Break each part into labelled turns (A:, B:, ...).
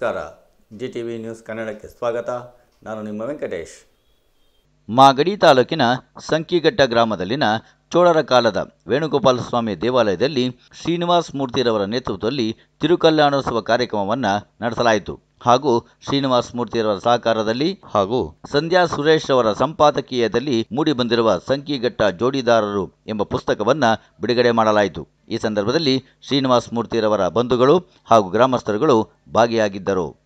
A: ನಮಸ್ಕಾರ. GTV news ಕನ್ನಡಕ್ಕೆ ಸ್ವಾಗತ. ನಾನು ನಿಮ್ಮ ವೆಂಕಟೇಶ್.
B: ಮಾಗಡಿ ತಾಲೂಕಿನ ಸಂಕಿಘಟ್ಟ ಗ್ರಾಮದಲ್ಲಿನ ಚೋಳರ ಕಾಲದ ವೇಣುಗೋಪಾಲ ಸ್ವಾಮಿ ದೇವಾಲಯದಲ್ಲಿ ಶ್ರೀನಿವಾಸ ಮೂರ್ತಿರವರ ನೇತೃತ್ವದಲ್ಲಿ ತಿರುಕಲ್ಯಾಣೋತ್ಸವ ಕಾರ್ಯಕ್ರಮವನ್ನು ನಡೆಸಲಾಯಿತು. ಹಾಗೂ ಶ್ರೀನಿವಾಸ ಮೂರ್ತಿರವರ ಸಹಕಾರದಲ್ಲಿ ಹಾಗೂ ಸಂಧ್ಯಾ ಸುರೇಶ್ ಅವರ ಸಂಪಾದಕೀಯದಲ್ಲಿ ಮೂಡಿಬಂದಿರುವ ಸಂಕಿಘಟ್ಟ ಜೋಡಿದಾರರು ಎಂಬ ಪುಸ್ತಕವನ್ನು ಬಿಡುಗಡೆ ಮಾಡಲಾಯಿತು. ಈ ಸಂದರ್ಭದಲ್ಲಿ ಶ್ರೀನಿವಾಸ ಮೂರ್ತಿರವರ ಬಂಧುಗಳು ಹಾಗೂ ಗ್ರಾಮಸ್ಥರುಗಳು ಭಾಗಿಯಾಗಿದ್ದರು.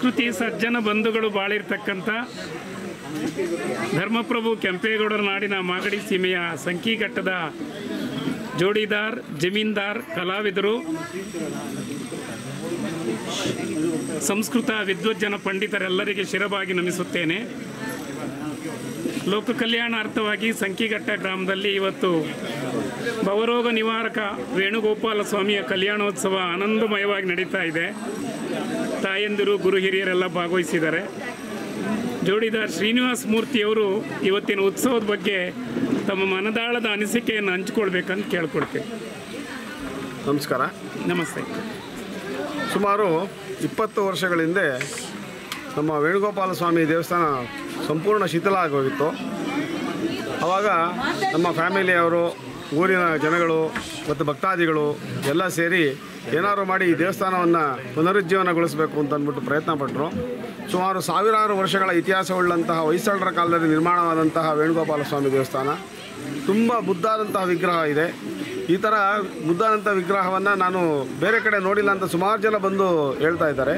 C: ಸಂಸ್ಕೃತಿ ಸಜ್ಜನ ಬಂಧುಗಳು ಬಾಳಿರ್ತಕ್ಕಂಥ ಧರ್ಮಪ್ರಭು ಕೆಂಪೇಗೌಡರ ನಾಡಿನ ಮಾಗಡಿ ಸೀಮೆಯ ಸಂಕಿಘಟ್ಟದ ಜೋಡಿದಾರ್, ಜಮೀನ್ದಾರ್, ಕಲಾವಿದರು, ಸಂಸ್ಕೃತ ವಿದ್ವಜ್ಜನ ಪಂಡಿತರೆಲ್ಲರಿಗೆ ಶಿರಬಾಗಿ ನಮಿಸುತ್ತೇನೆ. ಲೋಕ ಕಲ್ಯಾಣಾರ್ಥವಾಗಿ ಸಂಕಿಘಟ್ಟ ಗ್ರಾಮದಲ್ಲಿ ಇವತ್ತು ಭವರೋಗ ನಿವಾರಕ ವೇಣುಗೋಪಾಲ ಸ್ವಾಮಿಯ ಕಲ್ಯಾಣೋತ್ಸವ ಆನಂದಮಯವಾಗಿ ನಡೀತಾ ಇದೆ. ತಾಯಂದಿರು, ಗುರು ಹಿರಿಯರೆಲ್ಲ ಭಾಗವಹಿಸಿದ್ದಾರೆ. ಜೋಡಿದಾರ್ ಶ್ರೀನಿವಾಸ ಮೂರ್ತಿಯವರು ಇವತ್ತಿನ ಉತ್ಸವದ ಬಗ್ಗೆ ತಮ್ಮ ಮನದಾಳದ ಅನಿಸಿಕೆಯನ್ನು ಹಂಚಿಕೊಳ್ಬೇಕಂತ ಕೇಳ್ಕೊಳ್ತೇವೆ.
D: ನಮಸ್ಕಾರ.
C: ನಮಸ್ತೆ.
D: ಸುಮಾರು 20 ವರ್ಷಗಳ ಹಿಂದೆ ನಮ್ಮ ವೇಣುಗೋಪಾಲ ಸ್ವಾಮಿ ದೇವಸ್ಥಾನ ಸಂಪೂರ್ಣ ಶಿಥಿಲ ಆಗೋಗಿತ್ತು. ಆವಾಗ ನಮ್ಮ ಫ್ಯಾಮಿಲಿಯವರು, ಊರಿನ ಜನಗಳು ಮತ್ತು ಭಕ್ತಾದಿಗಳು ಎಲ್ಲ ಸೇರಿ ಏನಾದ್ರು ಮಾಡಿ ಈ ದೇವಸ್ಥಾನವನ್ನು ಪುನರುಜ್ಜೀವನಗೊಳಿಸಬೇಕು ಅಂತ ಅಂದ್ಬಿಟ್ಟು ಪ್ರಯತ್ನ ಪಟ್ಟರು. ಸುಮಾರು ಸಾವಿರಾರು ವರ್ಷಗಳ ಇತಿಹಾಸವುಳ್ಳಂತಹ ಹೊಯ್ಸಳರ ಕಾಲದಲ್ಲಿ ನಿರ್ಮಾಣವಾದಂತಹ ವೇಣುಗೋಪಾಲ ಸ್ವಾಮಿ ದೇವಸ್ಥಾನ ತುಂಬ ಮುದ್ದಾದಂತಹ ವಿಗ್ರಹ ಇದೆ. ಈ ಥರ ಮುದ್ದಾದಂಥ ವಿಗ್ರಹವನ್ನು ನಾನು ಬೇರೆ ಕಡೆ ನೋಡಿಲ್ಲ ಅಂತ ಸುಮಾರು ಜನ ಬಂದು ಹೇಳ್ತಾ ಇದ್ದಾರೆ.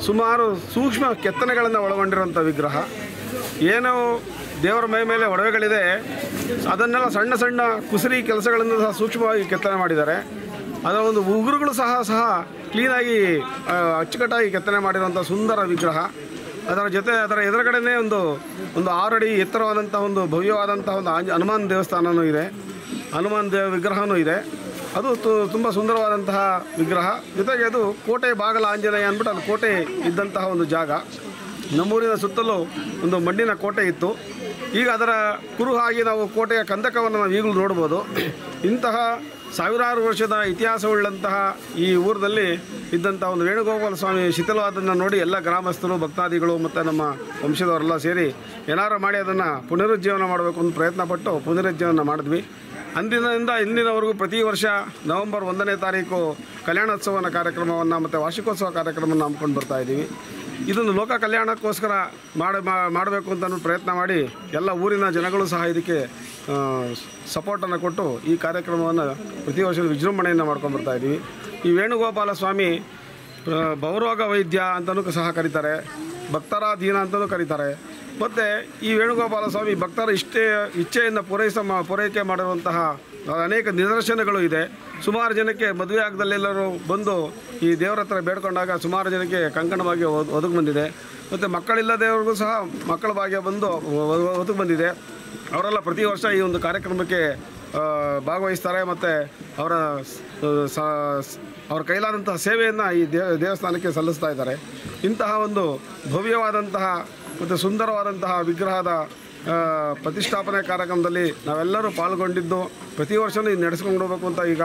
D: ಸುಮಾರು ಸೂಕ್ಷ್ಮ ಕೆತ್ತನೆಗಳನ್ನು ಒಳಗೊಂಡಿರುವಂಥ ವಿಗ್ರಹ. ಏನೋ ದೇವರ ಮೈ ಮೇಲೆ ಒಡವೆಗಳಿದೆ, ಅದನ್ನೆಲ್ಲ ಸಣ್ಣ ಸಣ್ಣ ಕುಸರಿ ಕೆಲಸಗಳನ್ನು ಸಹ ಸೂಕ್ಷ್ಮವಾಗಿ ಕೆತ್ತನೆ ಮಾಡಿದ್ದಾರೆ. ಅದರ ಒಂದು ಉಗುರುಗಳು ಸಹ ಕ್ಲೀನಾಗಿ ಅಚ್ಚುಕಟ್ಟಾಗಿ ಕೆತ್ತನೆ ಮಾಡಿರುವಂಥ ಸುಂದರ ವಿಗ್ರಹ. ಅದರ ಜೊತೆ ಅದರ ಎದುರುಗಡೆನೇ ಒಂದು 6 ಅಡಿ ಎತ್ತರವಾದಂಥ ಒಂದು ಭವ್ಯವಾದಂಥ ಒಂದು ಹನುಮಾನ್ ದೇವಸ್ಥಾನವೂ ಇದೆ, ಹನುಮಾನ್ ವಿಗ್ರಹವೂ ಇದೆ. ಅದು ತುಂಬ ಸುಂದರವಾದಂತಹ ವಿಗ್ರಹ. ಜೊತೆಗೆ ಅದು ಕೋಟೆ ಬಾಗಲ ಆಂಜನೇಯ ಅಂದ್ಬಿಟ್ಟು ಅದು ಕೋಟೆ ಇದ್ದಂತಹ ಒಂದು ಜಾಗ. ನಮ್ಮೂರಿನ ಸುತ್ತಲೂ ಒಂದು ಮಣ್ಣಿನ ಕೋಟೆ ಇತ್ತು. ಈಗ ಅದರ ಕುರುಹಾಗಿ ನಾವು ಕೋಟೆಯ ಕಂದಕವನ್ನು ನಾವು ಈಗಲೂ ನೋಡ್ಬೋದು. ಇಂತಹ ಸಾವಿರಾರು ವರ್ಷದ ಇತಿಹಾಸವುಳ್ಳಂತಹ ಈ ಊರಿನಲ್ಲಿ ಇದ್ದಂಥ ಒಂದು ವೇಣುಗೋಪಾಲ ಸ್ವಾಮಿ ಶಿಥಿಲವಾದನ್ನು ನೋಡಿ ಎಲ್ಲ ಗ್ರಾಮಸ್ಥರು, ಭಕ್ತಾದಿಗಳು ಮತ್ತು ನಮ್ಮ ವಂಶದವರೆಲ್ಲ ಸೇರಿ ಏನಾರು ಮಾಡಿ ಅದನ್ನು ಪುನರುಜ್ಜೀವನ ಮಾಡಬೇಕು ಅಂತ ಪ್ರಯತ್ನ ಪಟ್ಟು ಪುನರುಜ್ಜೀವನ ಮಾಡಿದ್ವಿ. ಅಂದಿನಿಂದ ಇಂದಿನವರೆಗೂ ಪ್ರತಿ ವರ್ಷ ನವೆಂಬರ್ 1ನೇ ತಾರೀಕು ಕಲ್ಯಾಣೋತ್ಸವನ ಕಾರ್ಯಕ್ರಮವನ್ನು ಮತ್ತು ವಾರ್ಷಿಕೋತ್ಸವ ಕಾರ್ಯಕ್ರಮವನ್ನು ಹಮ್ಮಿಕೊಂಡು ಬರ್ತಾಯಿದ್ದೀವಿ. ಇದನ್ನು ಲೋಕ ಕಲ್ಯಾಣಕ್ಕೋಸ್ಕರ ಮಾಡಬೇಕು ಅಂತ ಪ್ರಯತ್ನ ಮಾಡಿ ಎಲ್ಲ ಊರಿನ ಜನಗಳು ಸಹ ಇದಕ್ಕೆ ಸಪೋರ್ಟನ್ನು ಕೊಟ್ಟು ಈ ಕಾರ್ಯಕ್ರಮವನ್ನು ಪ್ರತಿ ವರ್ಷ ವಿಜೃಂಭಣೆಯನ್ನು ಮಾಡ್ಕೊಂಡು ಬರ್ತಾಯಿದ್ದೀವಿ. ಈ ವೇಣುಗೋಪಾಲ ಸ್ವಾಮಿ ಭವರೋಗ ವೈದ್ಯ ಅಂತಲೂ ಸಹ ಕರೀತಾರೆ, ಭಕ್ತರಾಧೀನ ಅಂತಲೂ ಕರೀತಾರೆ. ಮತ್ತು ಈ ವೇಣುಗೋಪಾಲ ಸ್ವಾಮಿ ಭಕ್ತರ ಇಚ್ಛೆಯನ್ನು ಪೂರೈಕೆ ಮಾಡಿರುವಂತಹ ಅನೇಕ ನಿದರ್ಶನಗಳು ಇದೆ. ಸುಮಾರು ಜನಕ್ಕೆ ಮದುವೆ ಆಗದಲ್ಲೆಲ್ಲರೂ ಬಂದು ಈ ದೇವರ ಹತ್ರ ಬೇಡ್ಕೊಂಡಾಗ ಸುಮಾರು ಜನಕ್ಕೆ ಕಂಕಣವಾಗಿ ಒದಗಿ ಬಂದಿದೆ. ಮತ್ತು ಮಕ್ಕಳಿಲ್ಲದವ್ರಿಗೂ ಸಹ ಮಕ್ಕಳ ಭಾಗ್ಯ ಬಂದು ಒದಗಿ ಬಂದಿದೆ. ಅವರೆಲ್ಲ ಪ್ರತಿ ವರ್ಷ ಈ ಒಂದು ಕಾರ್ಯಕ್ರಮಕ್ಕೆ ಭಾಗವಹಿಸ್ತಾರೆ ಮತ್ತು ಅವರ ಕೈಲಾದಂತಹ ಸೇವೆಯನ್ನು ಈ ದೇವಸ್ಥಾನಕ್ಕೆ ಸಲ್ಲಿಸ್ತಾ ಇದ್ದಾರೆ. ಇಂತಹ ಒಂದು ಭವ್ಯವಾದಂತಹ ಮತ್ತು ಸುಂದರವಾದಂತಹ ವಿಗ್ರಹದ ಪ್ರತಿಷ್ಠಾಪನೆ ಕಾರ್ಯಕ್ರಮದಲ್ಲಿ ನಾವೆಲ್ಲರೂ ಪಾಲ್ಗೊಂಡಿದ್ದು ಪ್ರತಿ ವರ್ಷವೂ ಇದು ನಡೆಸ್ಕೊಂಡು ಹೋಗಬೇಕು ಅಂತ ಈಗ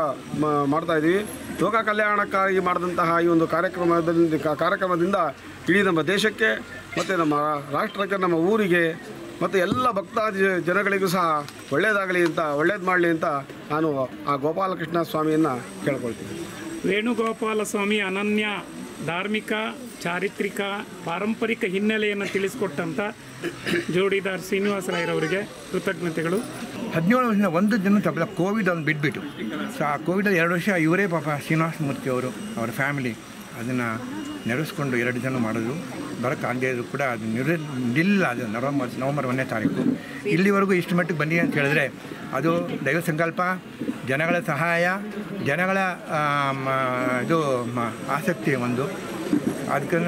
D: ಮಾಡ್ತಾಯಿದ್ದೀವಿ. ಲೋಕ ಕಲ್ಯಾಣಕ್ಕಾಗಿ ಮಾಡಿದಂತಹ ಈ ಒಂದು ಕಾರ್ಯಕ್ರಮದಿಂದ ಇಡೀ ನಮ್ಮ ದೇಶಕ್ಕೆ ಮತ್ತು ನಮ್ಮ ರಾಷ್ಟ್ರಕ್ಕೆ, ನಮ್ಮ ಊರಿಗೆ ಮತ್ತು ಎಲ್ಲ ಭಕ್ತಾದಿ ಜನಗಳಿಗೂ ಸಹ ಒಳ್ಳೇದು ಮಾಡಲಿ ಅಂತ ನಾನು ಆ ಗೋಪಾಲಕೃಷ್ಣ ಸ್ವಾಮಿಯನ್ನು ಕೇಳ್ಕೊಳ್ತೀನಿ.
C: ವೇಣುಗೋಪಾಲ ಸ್ವಾಮಿ ಅನನ್ಯ ಧಾರ್ಮಿಕ, ಚಾರಿತ್ರಿಕ, ಪಾರಂಪರಿಕ ಹಿನ್ನೆಲೆಯನ್ನು ತಿಳಿಸಿಕೊಟ್ಟಂಥ ಜೋಡಿದಾರ್ ಶ್ರೀನಿವಾಸರಾಯರವರಿಗೆ ಕೃತಜ್ಞತೆಗಳು.
E: 17 ವರ್ಷದಿಂದ ಒಂದು ದಿನ ತಪ್ಪಲ್ಲ, ಕೋವಿಡ್ ಒಂದು ಬಿಟ್ಬಿಟ್ಟು. ಸೊ ಆ ಕೋವಿಡಲ್ಲಿ 2 ವರ್ಷ ಇವರೇ ಪಾಪ ಶ್ರೀನಿವಾಸ ಮೂರ್ತಿ ಅವರು, ಅವರ ಫ್ಯಾಮಿಲಿ ಅದನ್ನು ನೆರೆಸ್ಕೊಂಡು 2 ಜನ ಮಾಡಿದ್ರು. ಬರೋಕ್ಕಾಗದೇ ಇದ್ರು ಕೂಡ ಅದು ನಿಲ್ಲ. ಅದು ನವಂಬರ್ 1ನೇ ತಾರೀಕು ಇಲ್ಲಿವರೆಗೂ ಇಷ್ಟು ಮಟ್ಟಿಗೆ ಬಂದಿದೆ ಅಂತ ಹೇಳಿದ್ರೆ ಅದು ದೈವ ಸಂಕಲ್ಪ, ಜನಗಳ ಸಹಾಯ, ಜನಗಳ ಆಸಕ್ತಿ ಒಂದು. ಅದಕ್ಕೆ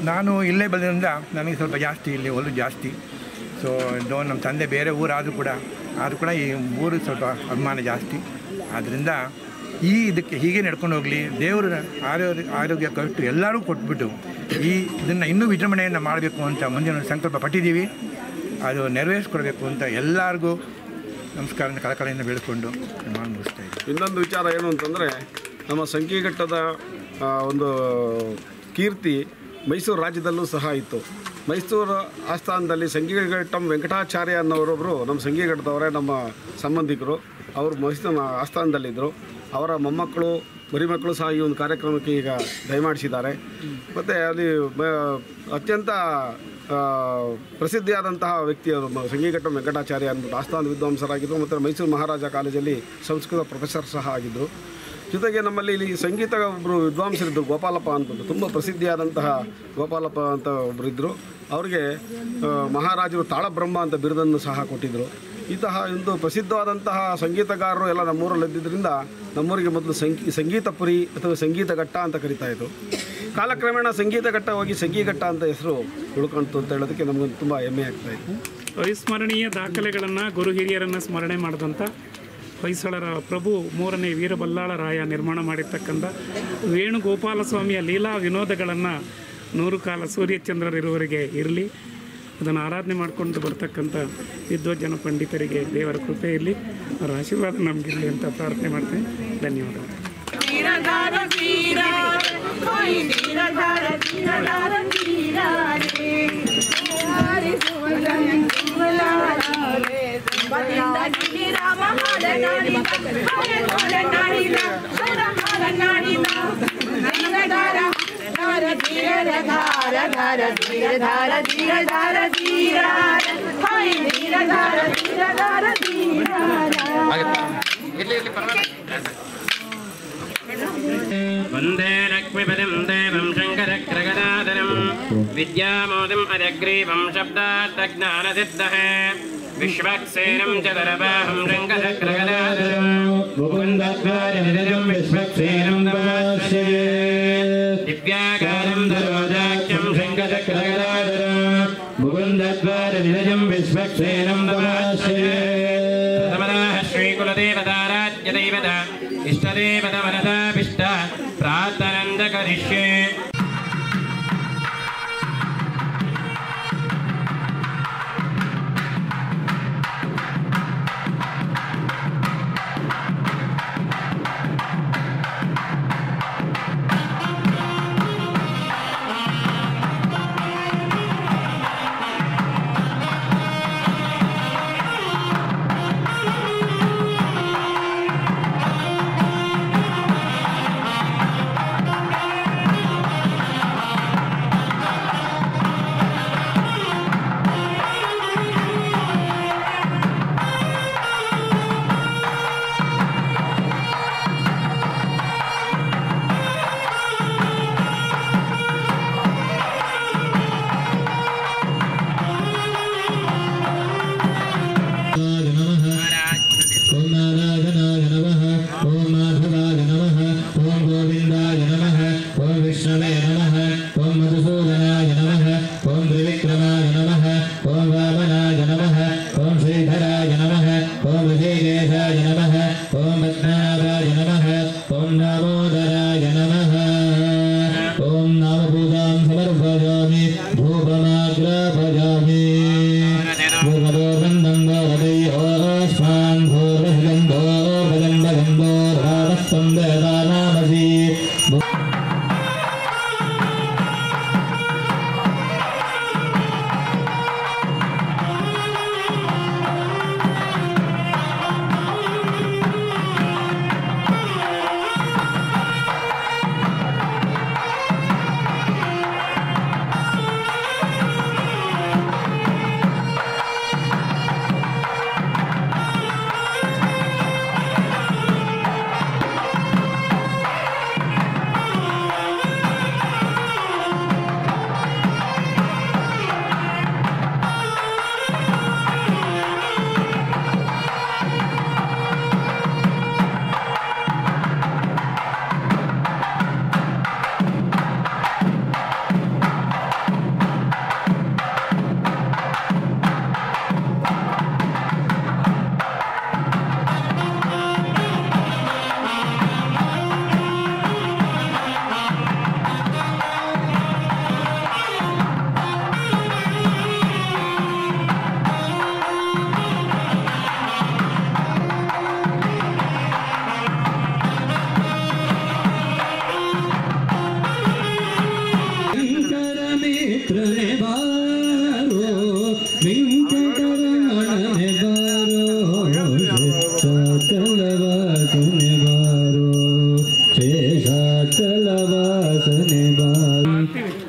E: ನಾನು ಇಲ್ಲೇ ಬಂದ್ರಿಂದ ನನಗೆ ಸ್ವಲ್ಪ ಜಾಸ್ತಿ, ಇಲ್ಲಿ ಒಲವು ಜಾಸ್ತಿ. ಸೊ ಇದು ನಮ್ಮ ತಂದೆ ಬೇರೆ ಊರಾದರೂ ಕೂಡ ಈ ಊರು ಸ್ವಲ್ಪ ಅಭಿಮಾನ ಜಾಸ್ತಿ. ಆದ್ದರಿಂದ ಇದಕ್ಕೆ ಹೀಗೆ ನಡ್ಕೊಂಡು ಹೋಗಲಿ, ದೇವರು ಆರೋಗ್ಯ ಕೊಟ್ಟು ಎಲ್ಲರೂ ಕೊಟ್ಬಿಟ್ಟು ಇದನ್ನು ಇನ್ನೂ ವಿಜೃಂಭಣೆಯನ್ನು ಮಾಡಬೇಕು ಅಂತ ಮುಂದಿನ ಸಂಕಲ್ಪ ಪಟ್ಟಿದ್ದೀವಿ. ಅದು ನೆರವೇರಿಸ್ಕೊಡ್ಬೇಕು ಅಂತ ಎಲ್ಲರಿಗೂ ನಮಸ್ಕಾರ ಕಳಕಳಿಯಿಂದ ಬೇಡಿಕೊಂಡು ನಾನು ಮುಗಿಸ್ತಾ ಇದ್ದೀನಿ.
D: ಇನ್ನೊಂದು ವಿಚಾರ ಏನು ಅಂತಂದರೆ, ನಮ್ಮ ಸಂಕಿಘಟ್ಟದ ಒಂದು ಕೀರ್ತಿ ಮೈಸೂರು ರಾಜ್ಯದಲ್ಲೂ ಸಹ ಇತ್ತು. ಮೈಸೂರು ಆಸ್ಥಾನದಲ್ಲಿ ಸಂಕಿಘಟ್ಟಂ ವೆಂಕಟಾಚಾರ್ಯ ಅನ್ನೋರೊಬ್ಬರು ನಮ್ಮ ಸಂಕಿಘಟ್ಟದವರೇ, ನಮ್ಮ ಸಂಬಂಧಿಕರು. ಅವರು ಮೈಸೂರು ಆಸ್ಥಾನದಲ್ಲಿದ್ದರು. ಅವರ ಮೊಮ್ಮಕ್ಕಳು, ಮರಿಮಕ್ಕಳು ಸಹ ಈ ಒಂದು ಕಾರ್ಯಕ್ರಮಕ್ಕೆ ಈಗ ದಯಮಾಡಿಸಿದ್ದಾರೆ. ಮತ್ತು ಅಲ್ಲಿ ಅತ್ಯಂತ ಪ್ರಸಿದ್ಧಿಯಾದಂತಹ ವ್ಯಕ್ತಿಯವರು ಸಂಕಿಘಟ್ಟಂ ವೆಂಕಟಾಚಾರ್ಯ ಅಂದ್ಬಿಟ್ಟು ಆಸ್ಥಾನ ವಿದ್ವಾಂಸರಾಗಿದ್ದರು. ಮತ್ತು ಮೈಸೂರು ಮಹಾರಾಜ ಕಾಲೇಜಲ್ಲಿ ಸಂಸ್ಕೃತ ಪ್ರೊಫೆಸರ್ ಸಹ ಆಗಿದ್ದರು. ಜೊತೆಗೆ ನಮ್ಮಲ್ಲಿ ಇಲ್ಲಿ ಸಂಗೀತ ಒಬ್ಬರು ವಿದ್ವಾಂಸರಿದ್ದರು, ಗೋಪಾಲಪ್ಪ ಅಂತಂದು, ತುಂಬ ಪ್ರಸಿದ್ಧಿಯಾದಂತಹ ಗೋಪಾಲಪ್ಪ ಅಂತ ಒಬ್ಬರಿದ್ದರು. ಅವರಿಗೆ ಮಹಾರಾಜರು ತಾಳಬ್ರಹ್ಮ ಅಂತ ಬಿರುದನ್ನು ಸಹ ಕೊಟ್ಟಿದ್ದರು. ಇಂತಹ ಒಂದು ಪ್ರಸಿದ್ಧವಾದಂತಹ ಸಂಗೀತಗಾರರು ಎಲ್ಲ ನಮ್ಮೂರಲ್ಲಿ ಇದ್ದಿದ್ದರಿಂದ ನಮ್ಮೂರಿಗೆ ಮೊದಲು ಸಂಗೀತಪುರಿ ಅಥವಾ ಸಂಗೀತ ಘಟ್ಟ ಅಂತ ಕರಿತಾಯಿದ್ರು. ಕಾಲಕ್ರಮೇಣ ಸಂಗೀತ ಘಟ್ಟ ಹೋಗಿ ಸಂಗೀಘಟ್ಟ ಅಂತ ಹೆಸರು ಉಳ್ಕೊಂತು ಅಂತ ಹೇಳೋದಕ್ಕೆ ನಮಗೊಂದು ತುಂಬ ಹೆಮ್ಮೆ ಆಗ್ತಾಯಿತ್ತು.
C: ಅವಿಸ್ಮರಣೀಯ ದಾಖಲೆಗಳನ್ನು ಗುರು ಹಿರಿಯರನ್ನು ಸ್ಮರಣೆ ಮಾಡಿದಂಥ ಹೊಯ್ಸಳರ ಪ್ರಭು 3ನೇ ವೀರಬಲ್ಲಾಳ ರಾಯ ನಿರ್ಮಾಣ ಮಾಡಿರ್ತಕ್ಕಂಥ ವೇಣುಗೋಪಾಲಸ್ವಾಮಿಯ ಲೀಲಾ ವಿನೋದಗಳನ್ನು 100 ಕಾಲ ಸೂರ್ಯಚಂದ್ರರಿರುವವರೆಗೆ ಇರಲಿ, ಅದನ್ನು ಆರಾಧನೆ ಮಾಡಿಕೊಂಡು ಬರ್ತಕ್ಕಂಥ ವಿದ್ವಜ್ಜನ ಪಂಡಿತರಿಗೆ ದೇವರ ಕೃಪೆ ಇರಲಿ, ಅವರ ಆಶೀರ್ವಾದ ನಮಗಿರಲಿ ಅಂತ ಪ್ರಾರ್ಥನೆ ಮಾಡ್ತೇನೆ. ಧನ್ಯವಾದಗಳು.
F: वंदे लक्ष्मीपतिं देवं शङ्करग्रगदाधरं विद्यामोदम् अदग्रीवं शब्दार्थज्ञानसिद्धहे विश्वक्सेनं चतुरबाहं शङ्करग्रगदाधरं मुकुन्दध्वरनिधनं विश्वक्सेनं नमास्ये दिव्याकारं दरोजाख्यं शङ्करग्रगदाधरं मुकुन्दध्वरनिधनं विश्वक्सेनं नमास्ये नमः श्रीकुलदेवताराज्यदैवता इष्टदेवता वरदाभिष्ट प्रार्थनं करिष्ये.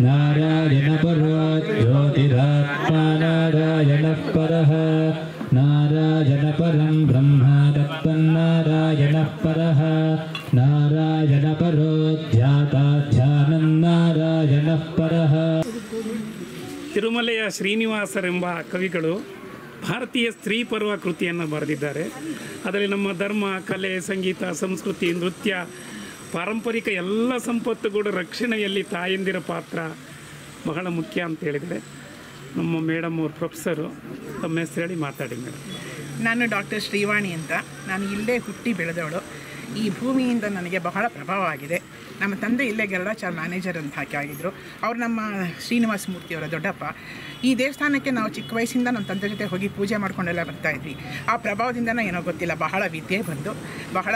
G: नारायण ज्योतिरात्मा नारायण परः नारायण परं ब्रह्म तत्तन्नारायण परः नारायण
C: ತಿರುಮಲೆಯ ಶ್ರೀನಿವಾಸರೆಂಬ ಕವಿಗಳು ಭಾರತೀಯ ಸ್ತ್ರೀ ಪರ್ವ ಕೃತಿಯನ್ನು ಬರೆದಿದ್ದಾರೆ. ಅದರಲ್ಲಿ ನಮ್ಮ ಧರ್ಮ, ಕಲೆ, ಸಂಗೀತ, ಸಂಸ್ಕೃತಿ, ನೃತ್ಯ, ಪಾರಂಪರಿಕ ಎಲ್ಲ ಸಂಪತ್ತುಗಳ ರಕ್ಷಣೆಯಲ್ಲಿ ತಾಯಂದಿರ ಪಾತ್ರ ಬಹಳ ಮುಖ್ಯ ಅಂತ ಹೇಳಿದರೆ ನಮ್ಮ ಮೇಡಮ್ ಅವರು ಪ್ರೊಫೆಸರು ತಮ್ಮ ಹೆಸರು ಹೇಳಿ ಮಾತಾಡಿ ಮೇಡಮ್.
H: ನಾನು ಡಾಕ್ಟರ್ ಶ್ರೀವಾಣಿ ಅಂತ. ನಾನು ಇಲ್ಲೇ ಹುಟ್ಟಿ ಬೆಳೆದವಳು. ಈ ಭೂಮಿಯಿಂದ ನನಗೆ ಬಹಳ ಪ್ರಭಾವ ಆಗಿದೆ. ನಮ್ಮ ತಂದೆ ಇಲ್ಲೇ ಗರುಡಾಚಾರ್ಯ ಮ್ಯಾನೇಜರ್ ಅಂತ ಆಗಿದ್ದರು. ಅವರು ನಮ್ಮ ಶ್ರೀನಿವಾಸ ಮೂರ್ತಿಯವರ ದೊಡ್ಡಪ್ಪ. ಈ ದೇವಸ್ಥಾನಕ್ಕೆ ನಾವು ಚಿಕ್ಕ ವಯಸ್ಸಿಂದ ನಮ್ಮ ತಂದೆ ಜೊತೆ ಹೋಗಿ ಪೂಜೆ ಮಾಡ್ಕೊಂಡೆಲ್ಲ ಬರ್ತಾಯಿದ್ವಿ. ಆ ಪ್ರಭಾವದಿಂದನೂ ಏನೋ ಗೊತ್ತಿಲ್ಲ, ಬಹಳ ವಿದ್ಯೆ ಬಂದು ಬಹಳ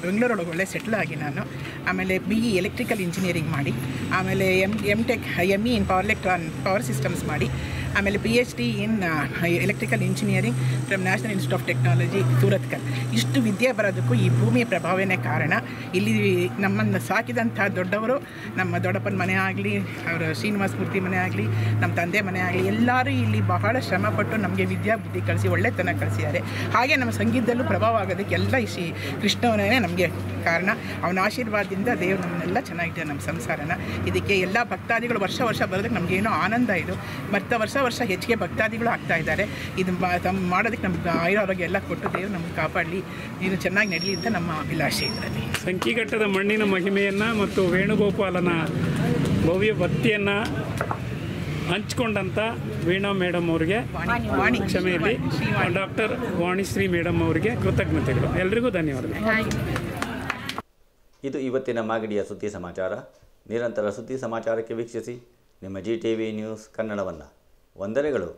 H: ಬೆಂಗಳೂರೊಳಗೆ ಒಳ್ಳೆ ಸೆಟ್ಲ್ ಆಗಿ ನಾನು ಆಮೇಲೆ BE ಎಲೆಕ್ಟ್ರಿಕಲ್ ಇಂಜಿನಿಯರಿಂಗ್ ಮಾಡಿ, ಆಮೇಲೆ MTech ME in power systems ಮಾಡಿ, ಆಮೇಲೆ PhD in electrical engineering from national institute of technology Surathkal. ಇಷ್ಟು ವಿದ್ಯೆ ಬರೋದಕ್ಕೂ ಈ ಭೂಮಿಯ ಪ್ರಭಾವನೇ ಕಾರಣ. ಇಲ್ಲಿ ನಮ್ಮನ್ನು ಸಾಕಿದಂಥ ದೊಡ್ಡವರು, ನಮ್ಮ ದೊಡ್ಡಪ್ಪನ ಮನೆ ಆಗಲಿ, ಅವರ ಶ್ರೀನಿವಾಸ ಮೂರ್ತಿ ಮನೆ ಆಗಲಿ, ನಮ್ಮ ತಂದೆ ಮನೆ ಆಗಲಿ, ಎಲ್ಲರೂ ಇಲ್ಲಿ ಬಹಳ ಶ್ರಮಪಟ್ಟು ನಮಗೆ ವಿದ್ಯಾ ಬುದ್ಧಿ ಕಳಿಸಿ ಒಳ್ಳೆತನ ಕಳಿಸಿದ್ದಾರೆ. ಹಾಗೆ ನಮ್ಮ ಸಂಗೀತದಲ್ಲೂ ಪ್ರಭಾವ ಆಗೋದಕ್ಕೆ ಎಲ್ಲ ಈ ಶ್ರೀ ಕೃಷ್ಣವನೇ ನಮಗೆ ಕಾರಣ. ಅವನ ಆಶೀರ್ವಾದದಿಂದ ದೇವರು ನಮ್ಮನ್ನೆಲ್ಲ ಚೆನ್ನಾಗಿದೆ, ನಮ್ಮ ಸಂಸಾರನ. ಇದಕ್ಕೆ ಎಲ್ಲ ಭಕ್ತಾದಿಗಳು ವರ್ಷ ವರ್ಷ ಬರೋದಕ್ಕೆ ನಮಗೇನೋ ಆನಂದ ಇದು. ವರ್ಷ ವರ್ಷ ಹೆಚ್ಚಿಗೆ ಭಕ್ತಾದಿಗಳು ಆಗ್ತಾ ಇದ್ದಾರೆ. ಇದು ಮಾಡೋದಕ್ಕೆ ನಮ್ಗೆ ಆರೋಗ್ಯ ಎಲ್ಲ ಕೊಟ್ಟು ದೇವರು ನಮ್ಗೆ ಕಾಪಾಡಲಿ, ಇದು ಚೆನ್ನಾಗಿ ನಡೀಲಿ ಅಂತ ನಮ್ಮ ಅಭಿಲಾಷೆ ಇದರಲ್ಲಿ.
C: ಸಂಕಿಘಟ್ಟದ ಮಣ್ಣಿನ ಮಹಿಮೆಯನ್ನು ಮತ್ತು ವೇಣುಗೋಪಾಲನ ಭವ್ಯ ಭಕ್ತಿಯನ್ನು ಹಂಚ್ಕೊಂಡಂಥ ವೀಣಾ ಮೇಡಮ್ ಅವರಿಗೆ ಕ್ಷಮೆಯಲ್ಲಿ ಡಾಕ್ಟರ್ ವಾಣಿಶ್ರೀ ಮೇಡಮ್ ಅವರಿಗೆ ಕೃತಜ್ಞತೆಗಳು. ಎಲ್ರಿಗೂ ಧನ್ಯವಾದಗಳು.
A: ಇದು ಇವತ್ತಿನ ಮಾಗಡಿಯ ಸುದ್ದಿ ಸಮಾಚಾರ. ನಿರಂತರ ಸುದ್ದಿ ಸಮಾಚಾರಕ್ಕೆ ವೀಕ್ಷಿಸಿ ನಿಮ್ಮ GTV ನ್ಯೂಸ್ ಕನ್ನಡವನ್ನು. ವಂದನೆಗಳು.